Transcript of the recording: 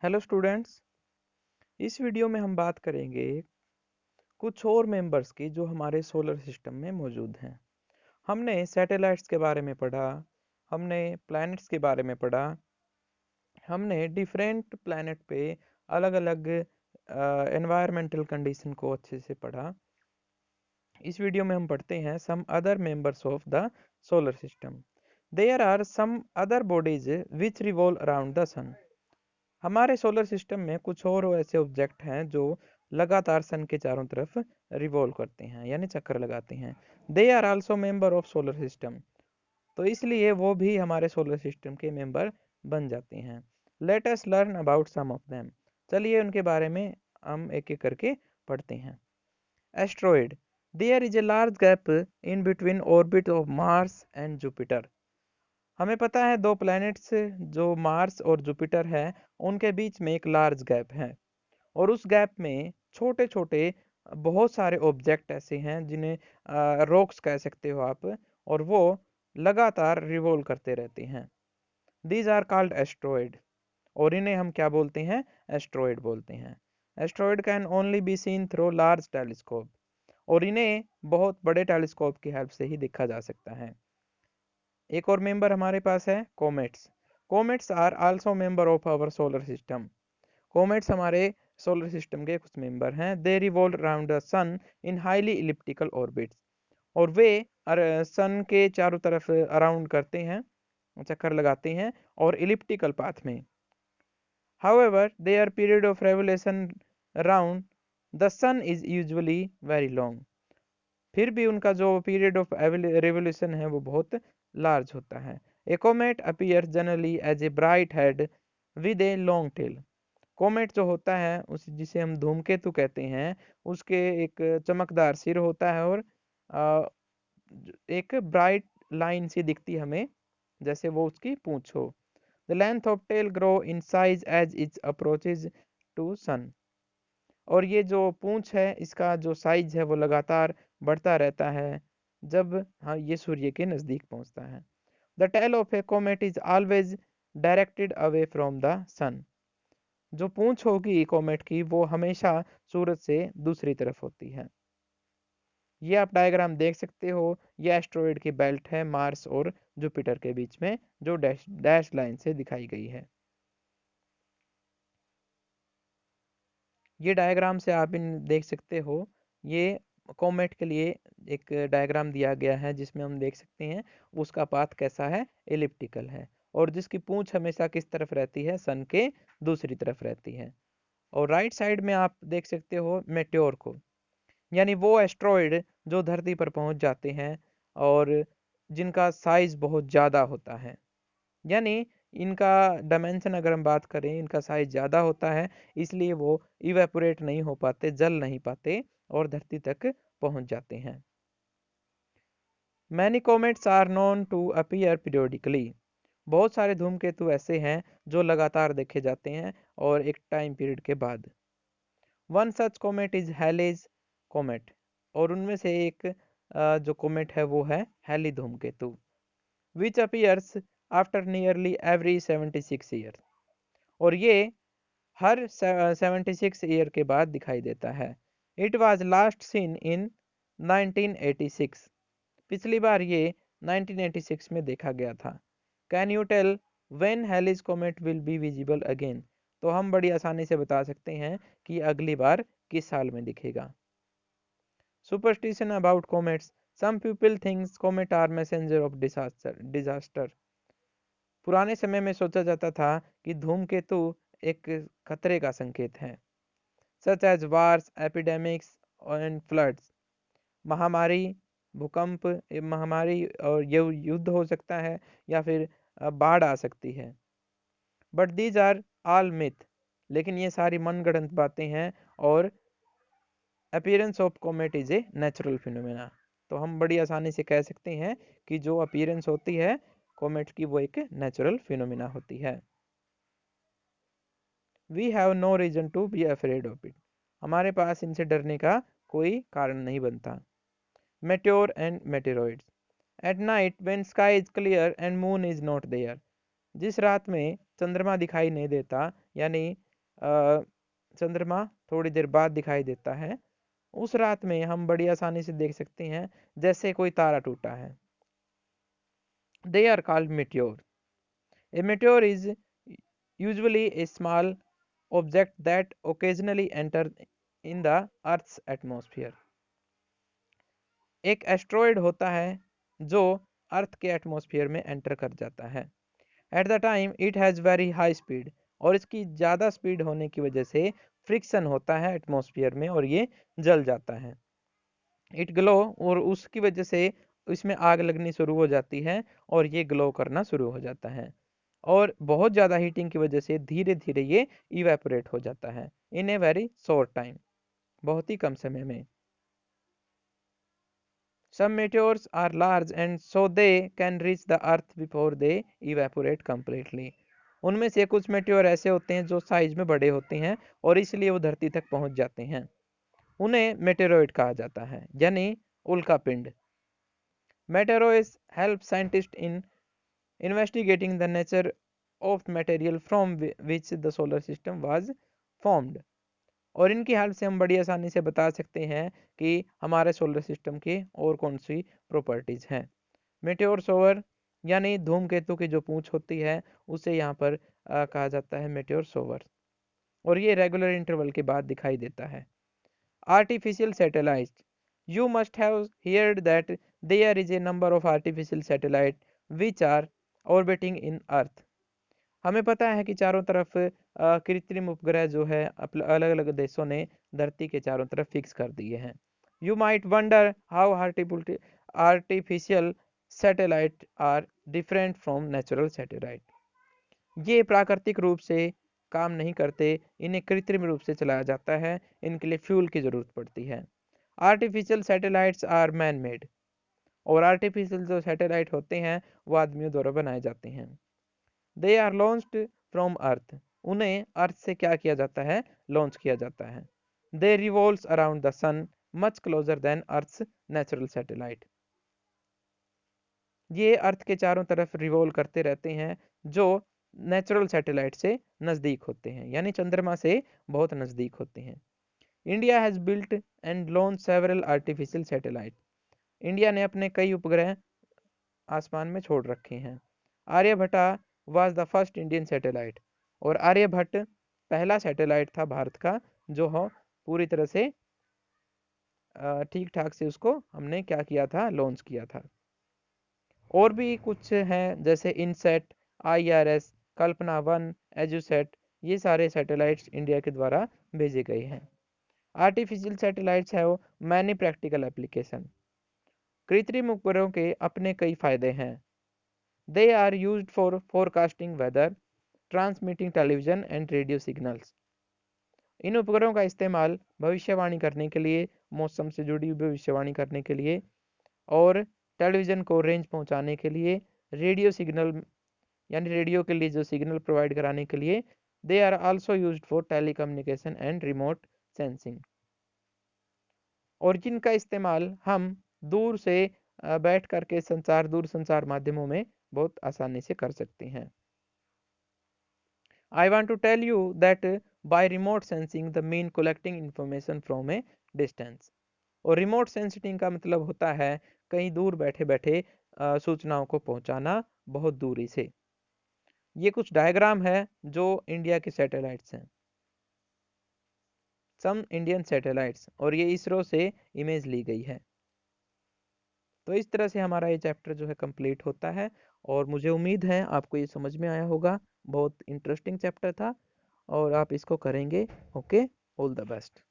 Hello students. इस video में हम बात करेंगे कुछ और मेंबर्स की जो हमारे सोलर सिस्टम में मौजूद हैं। हमने सैटेलाइट्स के बारे में पढ़ा, हमने प्लैनेट्स के बारे में पढ़ा, हमने डिफरेंट प्लैनेट पे अलग अलग एनवायरमेंटल कंडीशन को अच्छे से पढ़ा। इस वीडियो में हम पढ़ते हैं some other members of the solar system. There are some other bodies which revolve around the sun. हमारे सोलर सिस्टम में कुछ और ऐसे ऑब्जेक्ट हैं जो लगातार सन के चारों तरफ रिवॉल्व करते हैं यानी चक्कर लगाते हैं। They are also member of solar system, तो इसलिए वो भी हमारे सोलर सिस्टम के मेंबर बन जाते हैं। Let us learn about some of them. चलिए उनके बारे में हम एक एक करके पढ़ते हैं। Asteroid, there is a large gap in between orbit of Mars and Jupiter. हमें पता है दो प्लैनेट्स जो मार्स और जुपिटर है उनके बीच में एक लार्ज गैप है, और उस गैप में छोटे छोटे बहुत सारे ऑब्जेक्ट ऐसे हैं जिन्हें रॉक्स कह सकते हो आप, और वो लगातार रिवॉल्व करते रहते हैं। दीज आर कॉल्ड एस्ट्रॉयड, और इन्हें हम क्या बोलते हैं? एस्ट्रॉयड बोलते हैं। Asteroid can only be seen through large telescope, और इन्हें बहुत बड़े टेलीस्कोप की हेल्प से ही देखा जा सकता है। एक और मेंबर हमारे पास है comets. Comets are also member of our solar system. Comets हमारे सोलर सिस्टम के कुछ मेंबर हैं। They revolve around the sun in highly elliptical orbits, और वे सन के चारों तरफ अराउंड करते हैं, चक्कर लगाते हैं, और इलिप्टिकल पाथ में। However, their period of revolution around the sun is usually very long. फिर भी उनका जो पीरियड ऑफ रेवोल्यूशन है वो बहुत लार्ज होता है। A comet appears generally as a bright head with a long tail. Comet जो होता है उस जिसे हम धूमकेतु कहते हैं, उसके एक चमकदार सिर होता है, और आ, एक ब्राइट लाइन सी दिखती हमें जैसे वो उसकी पूंछ हो। The length of tail grow in size as it approaches to sun. और ये जो पूंछ है इसका जो साइज है वो लगातार बढ़ता रहता है जब हाँ ये सूर्य के नजदीक पहुंचता है। The tail of a comet is always directed away from the sun. जो पूंछ होगी कोमेट की वो हमेशा सूरज से दूसरी तरफ होती है। ये आप डायग्राम देख सकते हो, ये एस्ट्रॉयड की बेल्ट है मार्स और जुपिटर के बीच में, जो डैश डैश लाइन से दिखाई गई है। ये डायग्राम से आप इन देख सकते हो, ये कॉमेट के लिए एक डायग्राम दिया गया है जिसमें हम देख सकते हैं उसका पाथ कैसा है, एलिप्टिकल है, और जिसकी पूंछ हमेशा किस तरफ रहती है, सन के दूसरी तरफ रहती है। और राइट साइड में आप देख सकते हो मेट्योर को, यानी वो एस्ट्रॉयड जो धरती पर पहुंच जाते हैं और जिनका साइज बहुत ज़्यादा होता है, यानी इनका डायमेंशन अगर हम बात करें, इनका साइज ज़्यादा होता है, इसलिए वो इवेपोरेट नहीं हो पाते, जल नहीं पाते, और धरती तक पहुंच जाते हैं। Many comets are known to appear periodically. बहुत सारे धूमकेतु ऐसे हैं जो लगातार देखे जाते हैं और एक टाइम पीरियड के बाद। One such comet is Halley's comet, और उनमें से एक जो कोमेट है वो है हैली धूमकेतु, which appears after nearly every 76 year, और ये हर 76 ईयर के बाद दिखाई देता है। It was last seen in 1986। पिछली बार ये 1986 में देखा गया था। Can you tell when Halley's comet will be visible again. तो हम बड़ी आसानी से बता सकते हैं कि अगली बार किस साल में दिखेगा। Superstition about comets, some people thinks comet are messenger of disaster. पुराने समय में सोचा जाता था कि धूमकेतु एक खतरे का संकेत है, such as wars, epidemics and floods. महामारी, भूकंप, महामारी और युद्ध हो सकता है, या फिर बाढ़ आ सकती है। But these are all myth, लेकिन ये सारी मनगढ़ंत बातें हैं, और appearance of comet is a natural phenomena. तो हम बड़ी आसानी से कह सकते हैं कि जो अपीयरेंस होती है कॉमेट की वो एक नेचुरल फिनोमेना होती है। We have no reason to be afraid of it. हमारे पास इनसे डरने का कोई कारण नहीं बनता। Meteor and meteoroids, at night when sky is clear and moon is not there. जिस रात में चंद्रमा दिखाई नहीं देता, यानी चंद्रमा थोड़ी देर बाद दिखाई देता है, उस रात में हम बड़ी आसानी से देख सकते हैं जैसे कोई तारा टूटा है। They are called meteor. A meteor is usually a small object that occasionally enter in the Earth's atmosphere. एक एस्ट्रॉयड होता है जो अर्थ के एटमॉस्फेयर में एंटर कर जाता है। At the time it has very high speed, और इसकी ज़्यादा स्पीड होने की वजह से फ्रिक्शन होता है एटमॉस्फेयर में और ये जल जाता है। इट ग्लो, और उसकी वजह से इसमें आग लगनी शुरू हो जाती है और ये ग्लो करना शुरू हो जाता है, और बहुत ज़्यादा हीटिंग की वजह से धीरे धीरे ये इवेपोरेट हो जाता है इन ए वेरी शॉर्ट टाइम, बहुत ही कम समय में। Some meteors are large and so they can reach the earth before they evaporate completely. उनमें से कुछ मेटेओर ऐसे होते हैं जो साइज में बड़े होते हैं और इसलिए वो धरती तक पहुंच जाते हैं, उन्हें मेटेरोइड कहा जाता है, यानी उल्का पिंड। Meteoroids help scientists in investigating the nature of material from which the solar system was formed. और इनकी हेल्प से हम बड़ी आसानी से बता सकते हैं कि हमारे सोलर सिस्टम की और कौन सी प्रॉपर्टीज हैं। मेटेओर सोवर यानी धूमकेतु की जो पूंछ होती है उसे यहाँ पर कहा जाता है मेटेओर सोवर, और ये रेगुलर इंटरवल के बाद दिखाई देता है। Artificial satellite, you must have heard that there is a number of artificial satellite which are orbiting in earth. हमें पता है कि चारों तरफ कृत्रिम उपग्रह जो है अलग अलग देशों ने धरती के चारों तरफ फिक्स कर दिए हैं। You might wonder how artificial satellite are different from natural satellite. ये प्राकृतिक रूप से काम नहीं करते, इन्हें कृत्रिम रूप से चलाया जाता है, इनके लिए फ्यूल की जरूरत पड़ती है। Artificial satellites are man made, और आर्टिफिशियल जो सैटेलाइट होते हैं वो आदमियों द्वारा बनाए जाते हैं। They are launched from earth, उन्हें अर्थ से क्या किया जाता है, लॉन्च किया जाता है। They revolves around the sun much closer than earth's natural satellite, ये अर्थ के चारों तरफ रिवॉल्व करते रहते हैं जो नेचुरल सैटेलाइट से नज़दीक होते हैं, यानी चंद्रमा से बहुत नज़दीक होते हैं। India has built and launch several artificial satellite, India ने अपने कई उपग्रह आसमान में छोड़ रखे हैं। Aryabhata was the first Indian satellite, और आर्यभट्ट पहला सैटेलाइट था भारत का जो हो पूरी तरह से ठीक ठाक से उसको हमने क्या किया था, लॉन्च किया था। और भी कुछ हैं जैसे इनसेट, IRS, कल्पना 1, एजुसेट, ये सारे सैटेलाइट्स इंडिया के द्वारा भेजे गए हैं। आर्टिफिशियल सैटेलाइट्स है वो मैनी प्रैक्टिकल एप्लीकेशन, कृत्रिम उपग्रहों के अपने कई फायदे हैं। They are used for forecasting weather, transmitting television and radio signals. इन उपग्रहों का इस्तेमाल भविष्यवाणी करने के लिए, मौसम से जुड़ी हुई भविष्यवाणी करने के लिए, और टेलीविज़न को रेंज पहुंचाने के लिए, रेडियो सिग्नल यानी रेडियो के लिए जो सिग्नल प्रोवाइड कराने के लिए। They are also used for telecommunication and remote sensing, और जिनका इस्तेमाल हम दूर से बैठ करके दूर संचार माध्यमों में बहुत आसानी से कर सकते हैं। I want to tell you that by remote sensing the mean collecting information from a distance, और रिमोट सेंसिटिंग का मतलब होता है कहीं दूर बैठे बैठे सूचनाओं को पहुंचाना बहुत दूरी से। ये कुछ डायग्राम है जो इंडिया के सैटेलाइट्स हैं, सम इंडियन सैटेलाइट्स, और ये इसरो से इमेज ली गई है। तो इस तरह से हमारा ये चैप्टर जो है कंप्लीट होता है, और मुझे उम्मीद है आपको ये समझ में आया होगा। बहुत इंटरेस्टिंग चैप्टर था और आप इसको करेंगे। Okay, all the best.